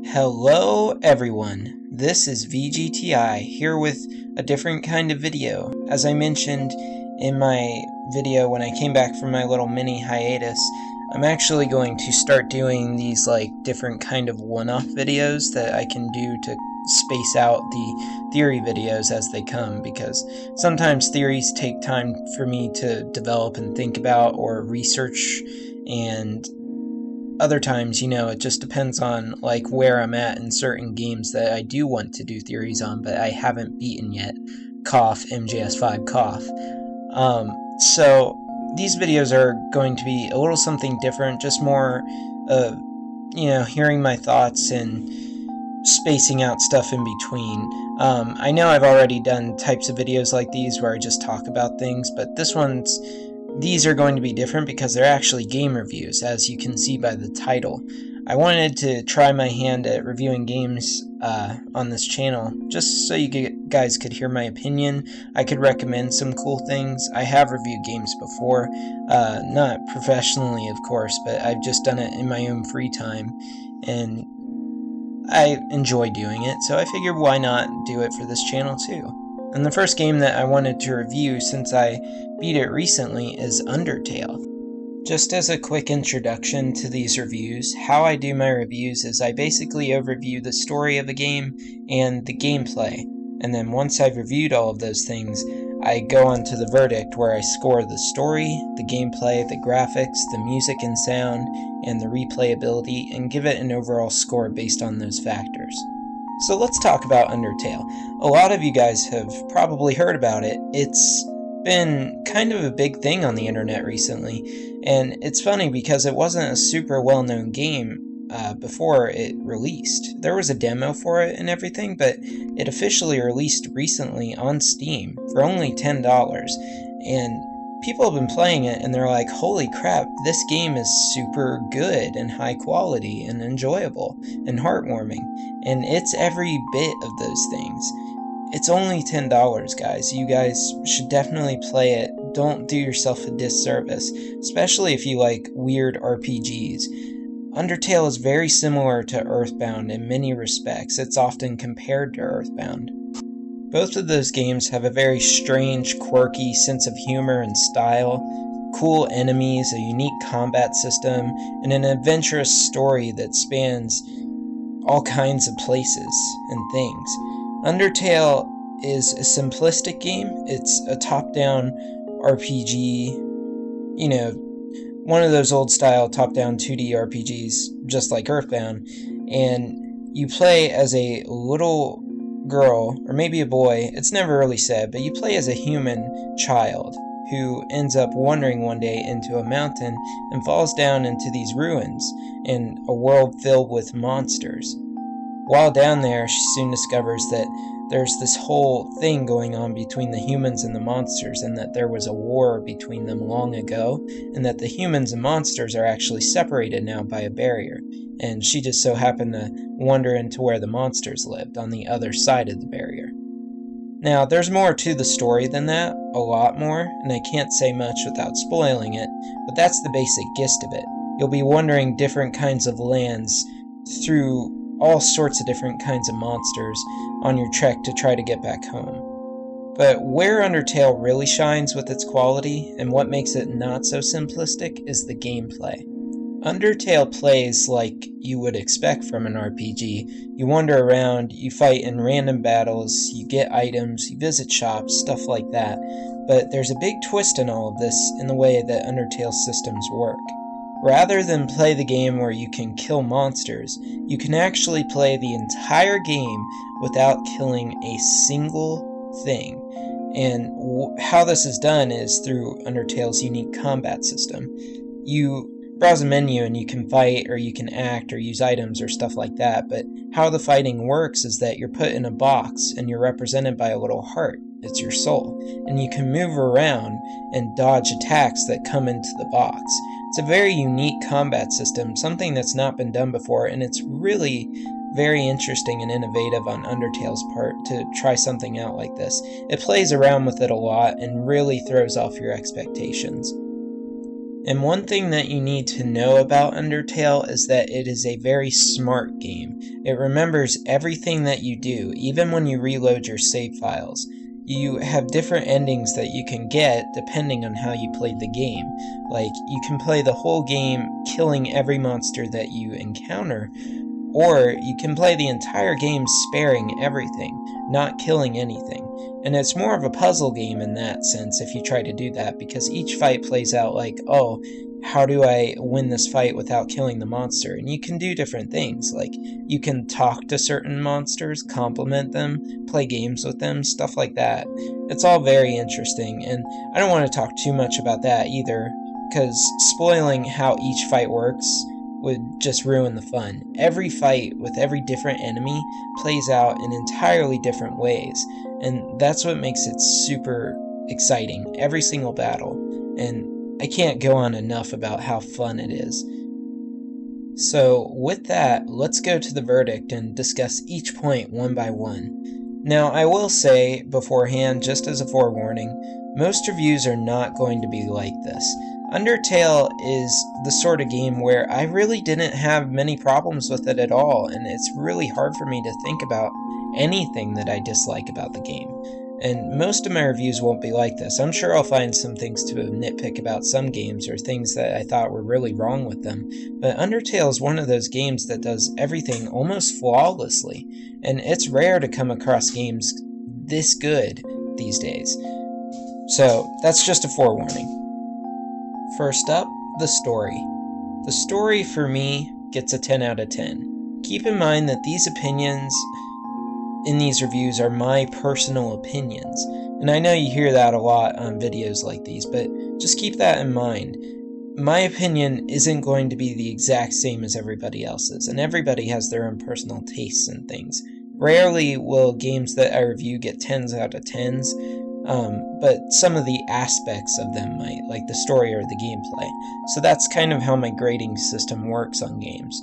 Hello everyone, this is VGTI here with a different kind of video. As I mentioned in my video when I came back from my little mini hiatus, I'm actually going to start doing these different kind of one-off videos that I can do to space out the theory videos as they come, because sometimes theories take time for me to develop and think about or research, and other times, it just depends on where I'm at in certain games that I do want to do theories on, but I haven't beaten yet. Cough, MGS5 cough. So these videos are going to be a little something different, just more hearing my thoughts and spacing out stuff in between. I know I've already done types of videos like these where I just talk about things, but these are going to be different because they're actually game reviews, as you can see by the title. I wanted to try my hand at reviewing games on this channel, just so you guys could hear my opinion. I could recommend some cool things. I have reviewed games before, not professionally of course, but I've just done it in my own free time, and I enjoy doing it, so I figured why not do it for this channel too. And the first game that I wanted to review, since I beat it recently, is Undertale. Just as a quick introduction to these reviews, how I do my reviews is I basically overview the story of a game and the gameplay, and then once I've reviewed all of those things, I go on to the verdict where I score the story, the gameplay, the graphics, the music and sound, and the replayability, and give it an overall score based on those factors. So let's talk about Undertale. A lot of you guys have probably heard about it. It's been kind of a big thing on the internet recently, and it's funny because it wasn't a super well-known game before it released. There was a demo for it and everything, but it officially released recently on Steam for only $10, and people have been playing it and they're like, holy crap, this game is super good and high quality and enjoyable and heartwarming, and it's every bit of those things. It's only $10, guys. You guys should definitely play it. Don't do yourself a disservice, especially if you like weird RPGs. Undertale is very similar to Earthbound in many respects. It's often compared to Earthbound. Both of those games have a very strange, quirky sense of humor and style, cool enemies, a unique combat system, and an adventurous story that spans all kinds of places and things. Undertale is a simplistic game. It's a top-down RPG, one of those old-style top-down 2D RPGs, just like Earthbound, and you play as a little girl, or maybe a boy, it's never really said, but you play as a human child who ends up wandering one day into a mountain and falls down into these ruins in a world filled with monsters. While down there, she soon discovers that there's this whole thing going on between the humans and the monsters, and that there was a war between them long ago, and that the humans and monsters are actually separated now by a barrier, and she just so happened to wander into where the monsters lived, on the other side of the barrier. Now, there's more to the story than that, a lot more, and I can't say much without spoiling it, but that's the basic gist of it. You'll be wandering different kinds of lands through all sorts of different kinds of monsters on your trek to try to get back home. But where Undertale really shines with its quality, and what makes it not so simplistic, is the gameplay. Undertale plays like you would expect from an RPG. You wander around, you fight in random battles, you get items, you visit shops, stuff like that. But there's a big twist in all of this in the way that Undertale's systems work. Rather than play the game where you can kill monsters, you can actually play the entire game without killing a single thing. And how this is done is through Undertale's unique combat system. You browse a menu and you can fight, or you can act, or use items, or stuff like that, but how the fighting works is that you're put in a box and you're represented by a little heart. It's your soul. And you can move around and dodge attacks that come into the box. It's a very unique combat system, something that's not been done before, and it's really very interesting and innovative on Undertale's part to try something out like this. It plays around with it a lot and really throws off your expectations. And one thing that you need to know about Undertale is that it is a very smart game. It remembers everything that you do, even when you reload your save files. You have different endings that you can get depending on how you played the game. Like, you can play the whole game killing every monster that you encounter, or you can play the entire game sparing everything, not killing anything. And it's more of a puzzle game in that sense if you try to do that, because each fight plays out like, oh, how do I win this fight without killing the monster? And you can do different things, like you can talk to certain monsters, compliment them, play games with them, stuff like that. It's all very interesting, and I don't want to talk too much about that either, because spoiling how each fight works would just ruin the fun. Every fight with every different enemy plays out in entirely different ways, and that's what makes it super exciting, every single battle, and I can't go on enough about how fun it is. So with that, let's go to the verdict and discuss each point one by one. Now, I will say beforehand, just as a forewarning, most reviews are not going to be like this. Undertale is the sort of game where I really didn't have many problems with it at all, and it's really hard for me to think about anything that I dislike about the game. And most of my reviews won't be like this. I'm sure I'll find some things to nitpick about some games, or things that I thought were really wrong with them, but Undertale is one of those games that does everything almost flawlessly, and it's rare to come across games this good these days. So, that's just a forewarning. First up, the story. The story, for me, gets a 10 out of 10. Keep in mind that these opinions in these reviews are my personal opinions, and I know you hear that a lot on videos like these, but just keep that in mind. My opinion isn't going to be the exact same as everybody else's, and everybody has their own personal tastes and things. Rarely will games that I review get 10s out of 10s, but some of the aspects of them might, like the story or the gameplay. So that's kind of how my grading system works on games.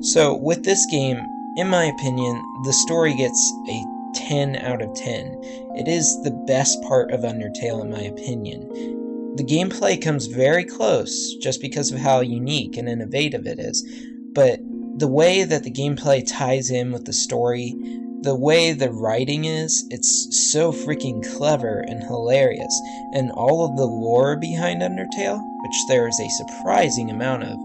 So with this game, in my opinion, the story gets a 10 out of 10. It is the best part of Undertale in my opinion. The gameplay comes very close just because of how unique and innovative it is, but the way that the gameplay ties in with the story, the way the writing is, it's so freaking clever and hilarious, and all of the lore behind Undertale, which there is a surprising amount of,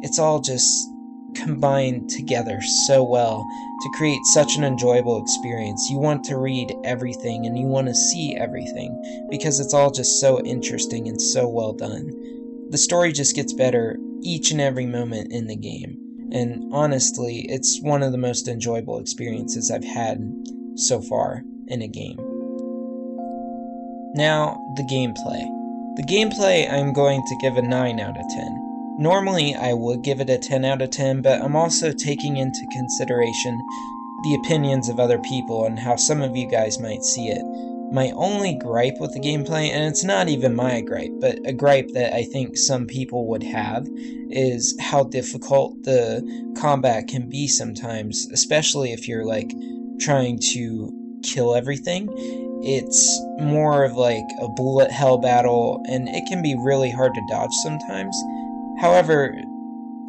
it's all just combined together so well to create such an enjoyable experience. You want to read everything and you want to see everything because it's all just so interesting and so well done. The story just gets better each and every moment in the game. And honestly, it's one of the most enjoyable experiences I've had so far in a game. Now, the gameplay. The gameplay I'm going to give a 9 out of 10. Normally, I would give it a 10 out of 10, but I'm also taking into consideration the opinions of other people and how some of you guys might see it. My only gripe with the gameplay, and it's not even my gripe, but a gripe that I think some people would have, is how difficult the combat can be sometimes, especially if you're, like, trying to kill everything. It's more of, like, a bullet hell battle, and it can be really hard to dodge sometimes. However,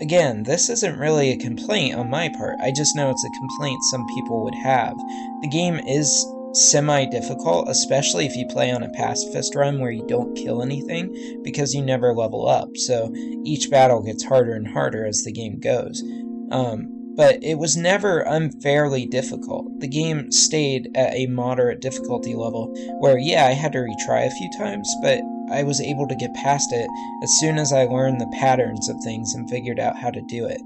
again, this isn't really a complaint on my part. I just know it's a complaint some people would have. The game is semi-difficult, especially if you play on a pacifist run where you don't kill anything, because you never level up, so each battle gets harder and harder as the game goes. But it was never unfairly difficult. The game stayed at a moderate difficulty level, where yeah, I had to retry a few times, but I was able to get past it as soon as I learned the patterns of things and figured out how to do it.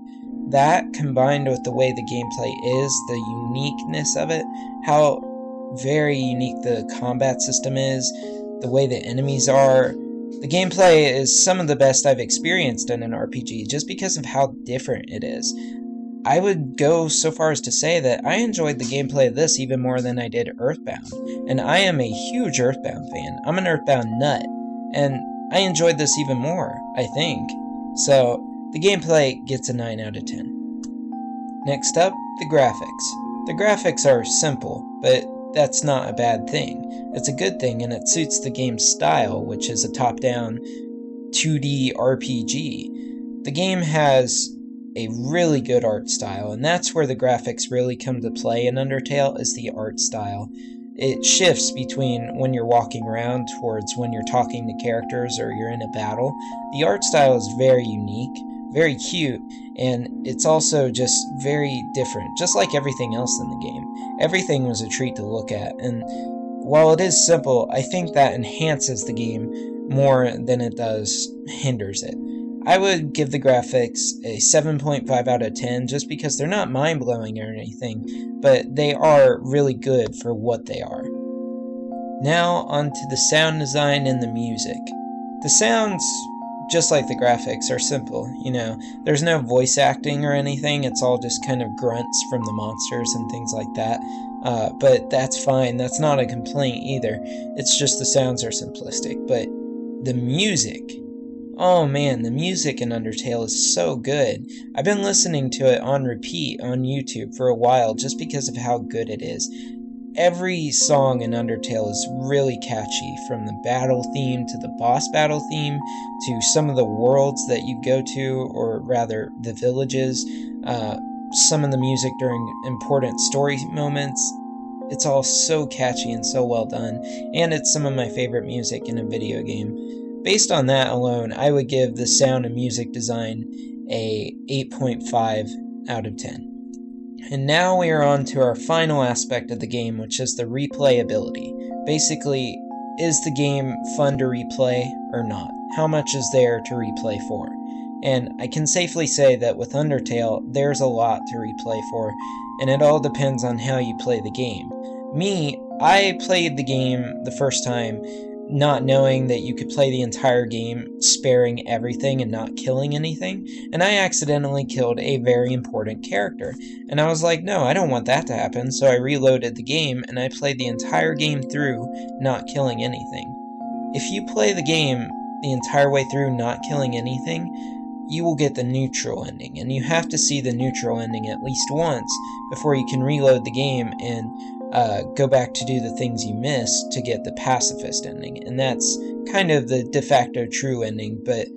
That, combined with the way the gameplay is, the uniqueness of it, how very unique the combat system is, the way the enemies are, the gameplay is some of the best I've experienced in an RPG, just because of how different it is. I would go so far as to say that I enjoyed the gameplay of this even more than I did Earthbound, and I am a huge Earthbound fan. I'm an Earthbound nut, and I enjoyed this even more, I think. So, the gameplay gets a 9 out of 10. Next up, the graphics. The graphics are simple, but that's not a bad thing. It's a good thing, and it suits the game's style, which is a top-down 2D RPG. The game has a really good art style, and that's where the graphics really come to play in Undertale, is the art style. It shifts between when you're walking around towards when you're talking to characters or you're in a battle. The art style is very unique, very cute, and it's also just very different, just like everything else in the game. Everything was a treat to look at, and while it is simple, I think that enhances the game more than it does hinders it. I would give the graphics a 7.5 out of 10 just because they're not mind-blowing or anything, but they are really good for what they are. Now onto the sound design and the music. The sounds, just like the graphics, are simple. There's no voice acting or anything, it's all just kind of grunts from the monsters and things like that. But that's fine, that's not a complaint either. It's just the sounds are simplistic. But the music, oh man, the music in Undertale is so good. I've been listening to it on repeat on YouTube for a while just because of how good it is. Every song in Undertale is really catchy, from the battle theme to the boss battle theme to some of the worlds that you go to, or rather the villages, some of the music during important story moments. It's all so catchy and so well done, and it's some of my favorite music in a video game. Based on that alone, I would give the sound and music design a 8.5 out of 10. And now we are on to our final aspect of the game, which is the replayability. Basically, is the game fun to replay or not? How much is there to replay for? And I can safely say that with Undertale, there's a lot to replay for, and it all depends on how you play the game. Me, I played the game the first time not knowing that you could play the entire game sparing everything and not killing anything, and I accidentally killed a very important character, and I was like, no, I don't want that to happen, so I reloaded the game and I played the entire game through not killing anything. If you play the game the entire way through not killing anything, you will get the neutral ending, and you have to see the neutral ending at least once before you can reload the game and go back to do the things you missed to get the pacifist ending. And that's kind of the de facto true ending, but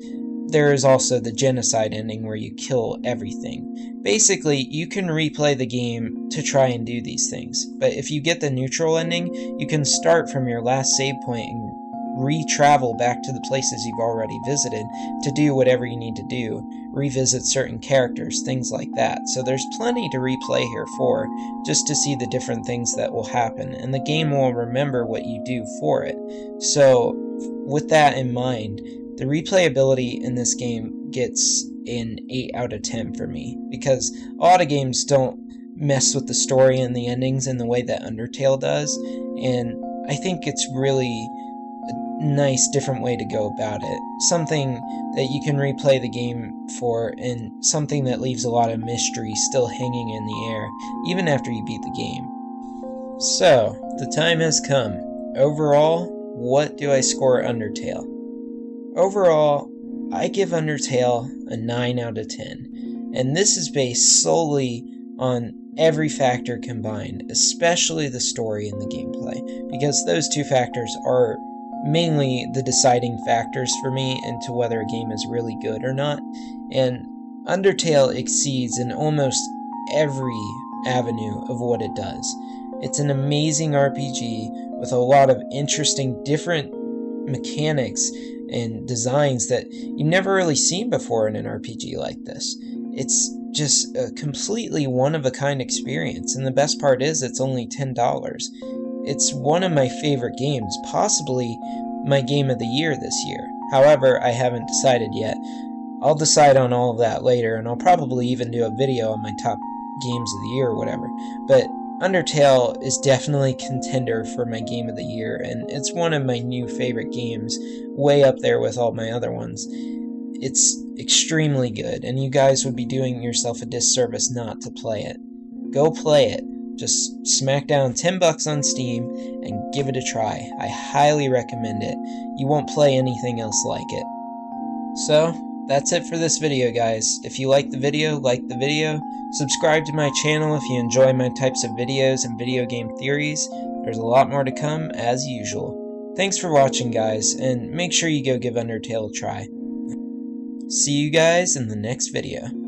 there is also the genocide ending where you kill everything. Basically, you can replay the game to try and do these things, but if you get the neutral ending, you can start from your last save point and re-travel back to the places you've already visited to do whatever you need to do, revisit certain characters, things like that. So there's plenty to replay here for, just to see the different things that will happen, and the game will remember what you do for it. So with that in mind, the replayability in this game gets an 8 out of 10 for me, because a lot of games don't mess with the story and the endings in the way that Undertale does, and I think it's really nice different way to go about it. Something that you can replay the game for, and something that leaves a lot of mystery still hanging in the air even after you beat the game. So, the time has come. Overall, what do I score Undertale? Overall, I give Undertale a 9 out of 10, and this is based solely on every factor combined, especially the story and the gameplay, because those two factors are mainly the deciding factors for me into whether a game is really good or not, and Undertale exceeds in almost every avenue of what it does. It's an amazing RPG with a lot of interesting different mechanics and designs that you've never really seen before in an RPG like this. It's just a completely one-of-a-kind experience, and the best part is it's only $10. It's one of my favorite games, possibly my game of the year this year. However, I haven't decided yet. I'll decide on all of that later, and I'll probably even do a video on my top games of the year or whatever. But Undertale is definitely contender for my game of the year, and it's one of my new favorite games, way up there with all my other ones. It's extremely good, and you guys would be doing yourself a disservice not to play it. Go play it. Just smack down $10 on Steam and give it a try. I highly recommend it. You won't play anything else like it. So, that's it for this video, guys. If you like the video, like the video. Subscribe to my channel if you enjoy my types of videos and video game theories. There's a lot more to come, as usual. Thanks for watching, guys, and make sure you go give Undertale a try. See you guys in the next video.